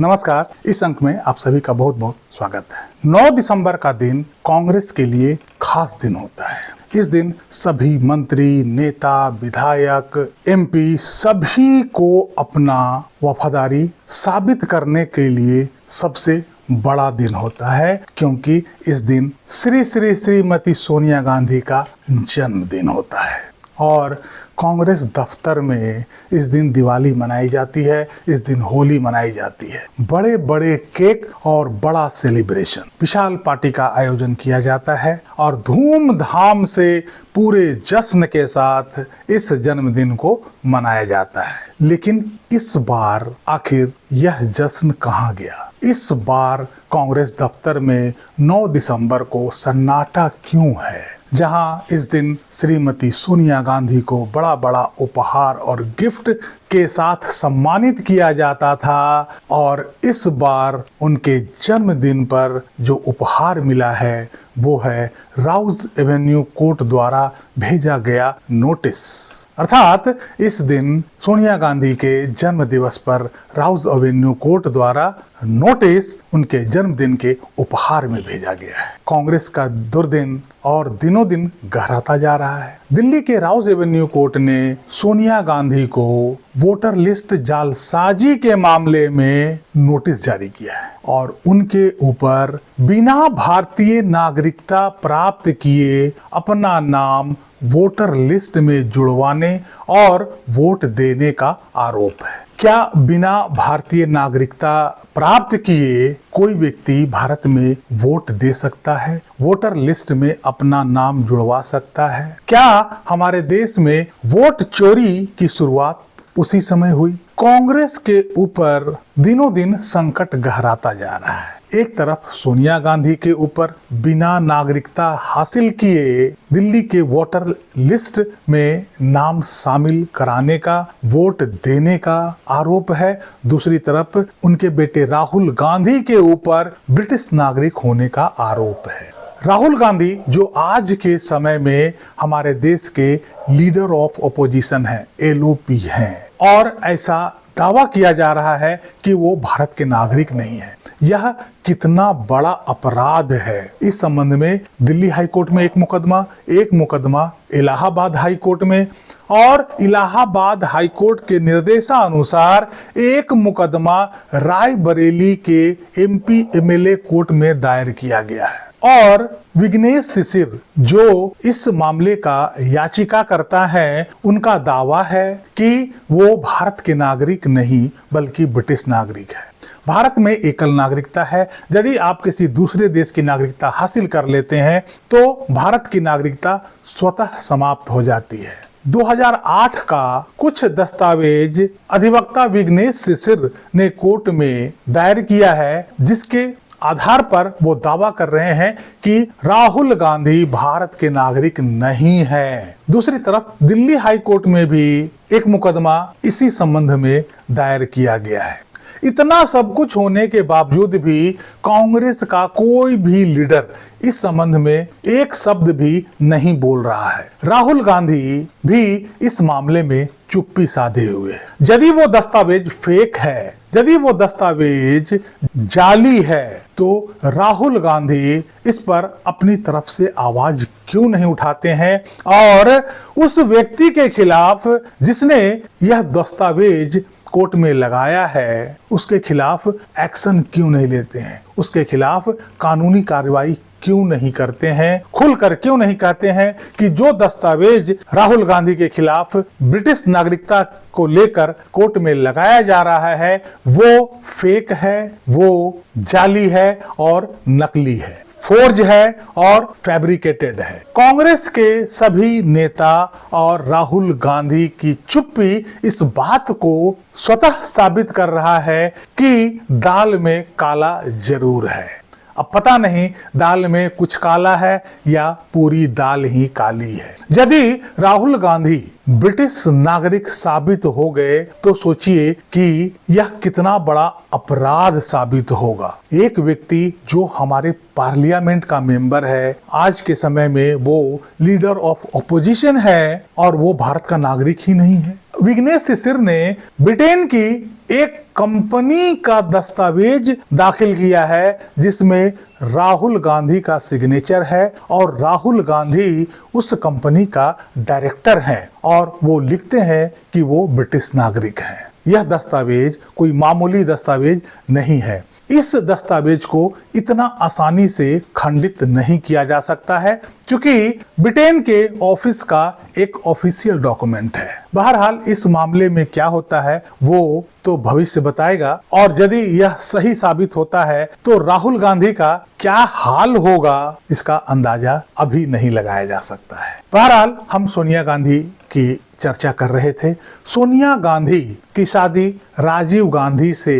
नमस्कार। इस अंक में आप सभी का बहुत बहुत स्वागत है। 9 दिसंबर का दिन कांग्रेस के लिए खास दिन होता है। इस दिन सभी मंत्री, नेता, विधायक, एमपी सभी को अपना वफादारी साबित करने के लिए सबसे बड़ा दिन होता है, क्योंकि इस दिन श्रीमती सोनिया गांधी का जन्मदिन होता है। और कांग्रेस दफ्तर में इस दिन दिवाली मनाई जाती है, इस दिन होली मनाई जाती है। बड़े बड़े केक और बड़ा सेलिब्रेशन, विशाल पार्टी का आयोजन किया जाता है और धूमधाम से पूरे जश्न के साथ इस जन्मदिन को मनाया जाता है। लेकिन इस बार आखिर यह जश्न कहाँ गया? इस बार कांग्रेस दफ्तर में 9 दिसंबर को सन्नाटा क्यों है? जहां इस दिन श्रीमती सोनिया गांधी को बड़ा बड़ा उपहार और गिफ्ट के साथ सम्मानित किया जाता था, और इस बार उनके जन्मदिन पर जो उपहार मिला है वो है राउज एवेन्यू कोर्ट द्वारा भेजा गया नोटिस। अर्थात इस दिन सोनिया गांधी के जन्म दिवस पर राउज एवेन्यू कोर्ट द्वारा नोटिस उनके जन्मदिन के उपहार में भेजा गया है। कांग्रेस का दुर्दिन और दिनों दिन गहराता जा रहा है। दिल्ली के राउज एवेन्यू कोर्ट ने सोनिया गांधी को वोटर लिस्ट जालसाजी के मामले में नोटिस जारी किया है और उनके ऊपर बिना भारतीय नागरिकता प्राप्त किए अपना नाम वोटर लिस्ट में जुड़वाने और वोट देने का आरोप है। क्या बिना भारतीय नागरिकता प्राप्त किए कोई व्यक्ति भारत में वोट दे सकता है? वोटर लिस्ट में अपना नाम जुड़वा सकता है? क्या हमारे देश में वोट चोरी की शुरुआत उसी समय हुई? कांग्रेस के ऊपर दिनों दिन संकट गहराता जा रहा है। एक तरफ सोनिया गांधी के ऊपर बिना नागरिकता हासिल किए दिल्ली के वोटर लिस्ट में नाम शामिल कराने का, वोट देने का आरोप है। दूसरी तरफ उनके बेटे राहुल गांधी के ऊपर ब्रिटिश नागरिक होने का आरोप है। राहुल गांधी जो आज के समय में हमारे देश के लीडर ऑफ ऑपोजिशन हैं, एलओपी हैं, और ऐसा दावा किया जा रहा है कि वो भारत के नागरिक नहीं है। यह कितना बड़ा अपराध है? इस संबंध में दिल्ली हाई कोर्ट में एक मुकदमा इलाहाबाद हाई कोर्ट में, और इलाहाबाद हाई कोर्ट के निर्देशानुसार एक मुकदमा रायबरेली के एमपी एमएलए कोर्ट में दायर किया गया है। और विघ्नेश शिशिर जो इस मामले का याचिका करता है, उनका दावा है कि वो भारत के नागरिक नहीं बल्कि ब्रिटिश नागरिक है। भारत में एकल नागरिकता है। यदि आप किसी दूसरे देश की नागरिकता हासिल कर लेते हैं तो भारत की नागरिकता स्वतः समाप्त हो जाती है। 2008 का कुछ दस्तावेज अधिवक्ता विघ्नेश शिशिर ने कोर्ट में दायर किया है, जिसके आधार पर वो दावा कर रहे हैं कि राहुल गांधी भारत के नागरिक नहीं है। दूसरी तरफ दिल्ली हाई कोर्ट में भी एक मुकदमा इसी संबंध में दायर किया गया है। इतना सब कुछ होने के बावजूद भी कांग्रेस का कोई भी लीडर इस संबंध में एक शब्द भी नहीं बोल रहा है। राहुल गांधी भी इस मामले में चुप्पी साधे हुए हैं। यदि वो दस्तावेज फेक है, यदि वो दस्तावेज जाली है, तो राहुल गांधी इस पर अपनी तरफ से आवाज क्यों नहीं उठाते हैं और उस व्यक्ति के खिलाफ जिसने यह दस्तावेज कोर्ट में लगाया है उसके खिलाफ एक्शन क्यों नहीं लेते हैं? उसके खिलाफ कानूनी कार्रवाई क्यों नहीं करते हैं? खुलकर क्यों नहीं कहते हैं कि जो दस्तावेज राहुल गांधी के खिलाफ ब्रिटिश नागरिकता को लेकर कोर्ट में लगाया जा रहा है वो फेक है, वो जाली है और नकली है, फोर्ज है और फैब्रिकेटेड है। कांग्रेस के सभी नेता और राहुल गांधी की चुप्पी इस बात को स्वतः साबित कर रहा है कि दाल में काला जरूर है। अब पता नहीं दाल में कुछ काला है या पूरी दाल ही काली है। यदि राहुल गांधी ब्रिटिश नागरिक साबित हो गए तो सोचिए कि यह कितना बड़ा अपराध साबित होगा। एक व्यक्ति जो हमारे पार्लियामेंट का मेंबर है, आज के समय में वो लीडर ऑफ ऑपोजिशन है और वो भारत का नागरिक ही नहीं है। विघ्नेश शिशिर ने ब्रिटेन की एक कंपनी का दस्तावेज दाखिल किया है जिसमें राहुल गांधी का सिग्नेचर है और राहुल गांधी उस कंपनी का डायरेक्टर हैं और वो लिखते हैं कि वो ब्रिटिश नागरिक हैं। यह दस्तावेज कोई मामूली दस्तावेज नहीं है। इस दस्तावेज को इतना आसानी से खंडित नहीं किया जा सकता है क्योंकि ब्रिटेन के ऑफिस का एक ऑफिशियल डॉक्यूमेंट है। बहरहाल इस मामले में क्या होता है वो तो भविष्य बताएगा और यदि यह सही साबित होता है तो राहुल गांधी का क्या हाल होगा इसका अंदाजा अभी नहीं लगाया जा सकता है। बहरहाल हम सोनिया गांधी की चर्चा कर रहे थे। सोनिया गांधी की शादी राजीव गांधी से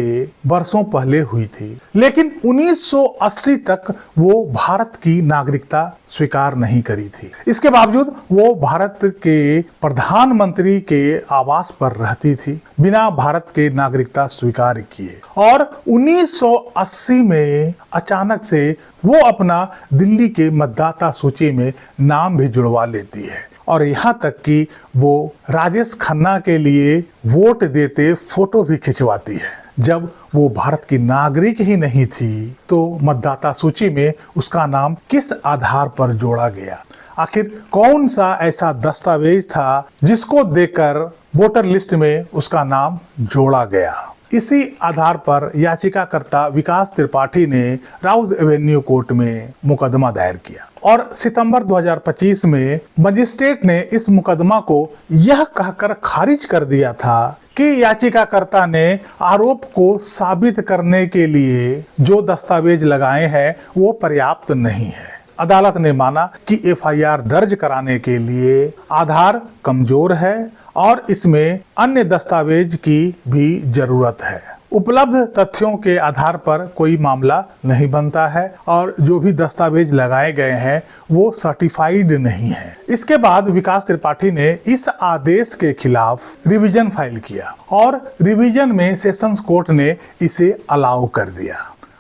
वर्षों पहले हुई थी, लेकिन 1980 तक वो भारत की नागरिकता स्वीकार नहीं करी थी। इसके बावजूद वो भारत के प्रधानमंत्री के आवास पर रहती थी बिना भारत के नागरिकता स्वीकार किए और 1980 में अचानक से वो अपना दिल्ली के मतदाता सूची में नाम भी जुड़वा लेती है और यहाँ तक कि वो राजेश खन्ना के लिए वोट देते फोटो भी खिंचवाती है। जब वो भारत की नागरिक ही नहीं थी तो मतदाता सूची में उसका नाम किस आधार पर जोड़ा गया? आखिर कौन सा ऐसा दस्तावेज था जिसको देखकर वोटर लिस्ट में उसका नाम जोड़ा गया? इसी आधार पर याचिकाकर्ता विकास त्रिपाठी ने राउज एवेन्यू कोर्ट में मुकदमा दायर किया और सितंबर 2025 में मजिस्ट्रेट ने इस मुकदमा को यह कहकर खारिज कर दिया था कि याचिकाकर्ता ने आरोप को साबित करने के लिए जो दस्तावेज लगाए हैं वो पर्याप्त नहीं है। अदालत ने माना कि एफआईआर दर्ज कराने के लिए आधार कमजोर है और इसमें अन्य दस्तावेज की भी जरूरत है। उपलब्ध तथ्यों के आधार पर कोई मामला नहीं बनता है और जो भी दस्तावेज लगाए गए हैं वो सर्टिफाइड नहीं है। इसके बाद विकास त्रिपाठी ने इस आदेश के खिलाफ रिवीजन फाइल किया और रिवीजन में सेशंस कोर्ट ने इसे अलाउ कर दिया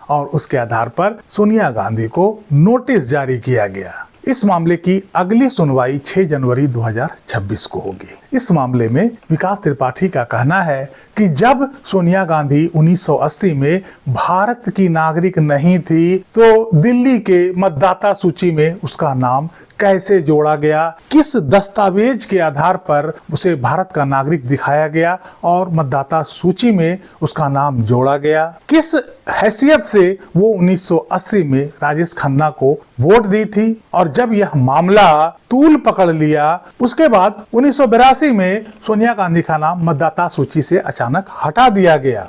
और उसके आधार पर सोनिया गांधी को नोटिस जारी किया गया। इस मामले की अगली सुनवाई 6 जनवरी 2026 को होगी। इस मामले में विकास त्रिपाठी का कहना है कि जब सोनिया गांधी 1980 में भारत की नागरिक नहीं थी तो दिल्ली के मतदाता सूची में उसका नाम कैसे जोड़ा गया, किस दस्तावेज के आधार पर उसे भारत का नागरिक दिखाया गया और मतदाता सूची में उसका नाम जोड़ा गया, किस हैसियत से वो 1980 में राजेश खन्ना को वोट दी थी और जब यह मामला तूल पकड़ लिया उसके बाद 1982 में सोनिया गांधी का नाम मतदाता सूची से अचानक हटा दिया गया।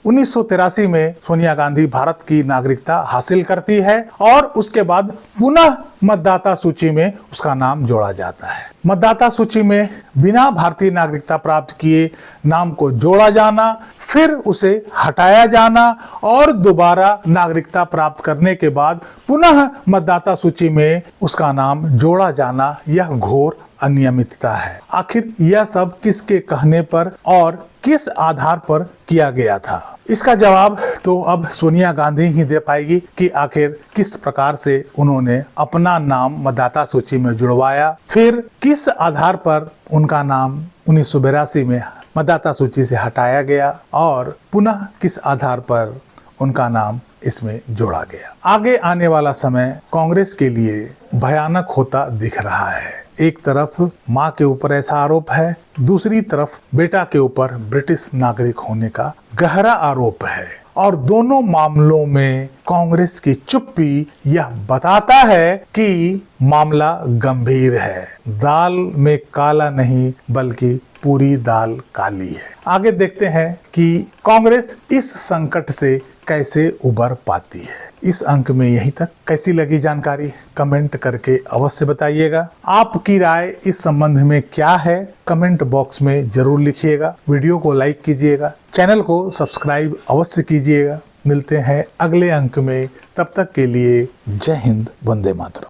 1983 में सोनिया गांधी भारत की नागरिकता हासिल करती है और उसके बाद पुनः मतदाता सूची में उसका नाम जोड़ा जाता है। मतदाता सूची में बिना भारतीय नागरिकता प्राप्त किए नाम को जोड़ा जाना, फिर उसे हटाया जाना और दोबारा नागरिकता प्राप्त करने के बाद पुनः मतदाता सूची में उसका नाम जोड़ा जाना, यह घोर अनियमितता है। आखिर यह सब किसके कहने पर और किस आधार पर किया गया था? इसका जवाब तो अब सोनिया गांधी ही दे पाएगी कि आखिर किस प्रकार से उन्होंने अपना नाम मतदाता सूची में जुड़वाया, फिर किस आधार पर उनका नाम 1982 में मतदाता सूची से हटाया गया और पुनः किस आधार पर उनका नाम इसमें जोड़ा गया। आगे आने वाला समय कांग्रेस के लिए भयानक होता दिख रहा है। एक तरफ मां के ऊपर ऐसा आरोप है, दूसरी तरफ बेटा के ऊपर ब्रिटिश नागरिक होने का गहरा आरोप है और दोनों मामलों में कांग्रेस की चुप्पी यह बताता है कि मामला गंभीर है। दाल में काला नहीं बल्कि पूरी दाल काली है। आगे देखते हैं कि कांग्रेस इस संकट से कैसे उबर पाती है। इस अंक में यहीं तक। कैसी लगी जानकारी कमेंट करके अवश्य बताइएगा। आपकी राय इस संबंध में क्या है कमेंट बॉक्स में जरूर लिखिएगा। वीडियो को लाइक कीजिएगा, चैनल को सब्सक्राइब अवश्य कीजिएगा। मिलते हैं अगले अंक में, तब तक के लिए जय हिंद, वंदे मातरम।